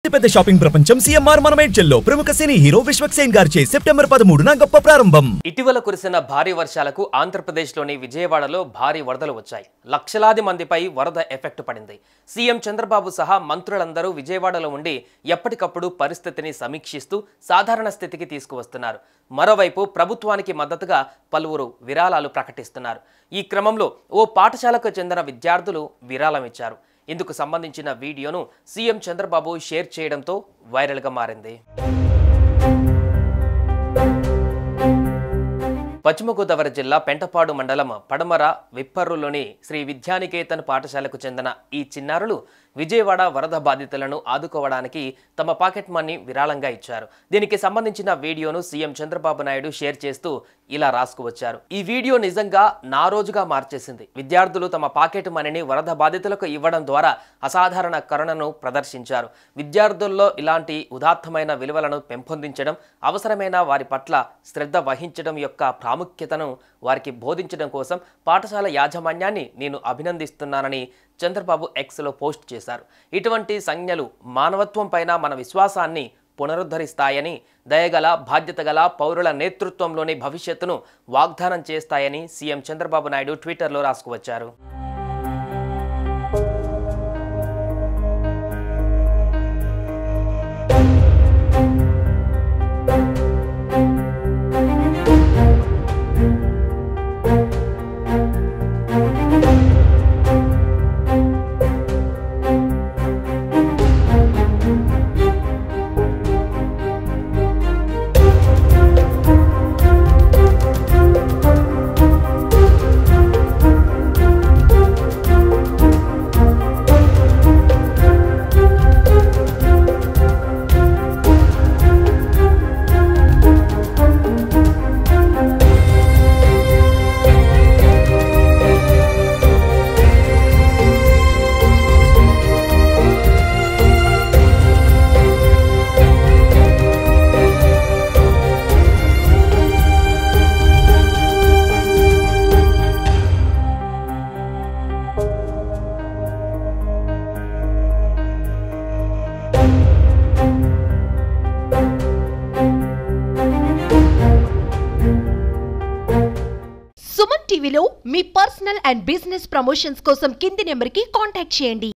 పెద్ద షాపింగ్ ప్రపంచం సిఎంఆర్ మనమేడ్చల్లో ప్రముఖ సినీ హీరో విశ్వక్ సేన్ గారిచే సెప్టెంబర్ 13న గొప్ప ప్రారంభం. ఇటీవల కురిసిన భారీ వర్షాలకు ఆంధ్రప్రదేశ్లోని విజయవాడలో భారీ వరదలు వచ్చాయి. లక్షలాది మందిపై వరద ఎఫెక్ట్ పడింది. సీఎం చంద్రబాబు సహా మంత్రులందరూ విజయవాడలో ఉండి ఎప్పటికప్పుడు పరిస్థితిని సమీక్షిస్తూ సాధారణ స్థితికి తీసుకువస్తున్నారు. మరోవైపు ప్రభుత్వానికి మద్దతుగా పలువురు విరాళాలు ప్రకటిస్తున్నారు. ఈ క్రమంలో ఓ పాఠశాలకు చెందిన విద్యార్థులు విరాళం ఇచ్చారు. ఇందుకు సంబంధించిన వీడియోను సీఎం చంద్రబాబు షేర్ చేయడంతో వైరల్గా మారింది. పశ్చిమ గోదావరి జిల్లా పెంటపాడు మండలం పడమర విప్పర్రులోని శ్రీ విద్యానికేతన్ పాఠశాలకు చెందిన ఈ చిన్నారులు విజయవాడ వరద బాధితులను ఆదుకోవడానికి తమ పాకెట్ మనీ విరాళంగా ఇచ్చారు. దీనికి సంబంధించిన వీడియోను సీఎం చంద్రబాబు నాయుడు షేర్ చేస్తూ ఇలా రాసుకువచ్చారు. ఈ వీడియో నిజంగా నా రోజుగా మార్చేసింది. విద్యార్థులు తమ పాకెట్ మనీని వరద బాధితులకు ఇవ్వడం ద్వారా అసాధారణ కరుణను ప్రదర్శించారు. విద్యార్థుల్లో ఇలాంటి ఉదాత్తమైన విలువలను పెంపొందించడం, అవసరమైన వారి పట్ల శ్రద్ధ వహించడం యొక్క ప్రాముఖ్యతను వారికి బోధించడం కోసం పాఠశాల యాజమాన్యాన్ని నేను అభినందిస్తున్నానని చంద్రబాబు ఎక్స్లో పోస్ట్ చేశారు. ఇటువంటి సంజ్ఞలు మానవత్వం పైన మన విశ్వాసాన్ని పునరుద్ధరిస్తాయని, దయగల బాధ్యత గల పౌరుల నేతృత్వంలోని భవిష్యత్తును వాగ్దానం చేస్తాయని సీఎం చంద్రబాబు నాయుడు ట్విట్టర్లో రాసుకువచ్చారు. సుమన్ టీవీలో మీ పర్సనల్ అండ్ బిజినెస్ ప్రమోషన్స్ కోసం కింది నెంబర్కి కాంటాక్ట్ చేయండి.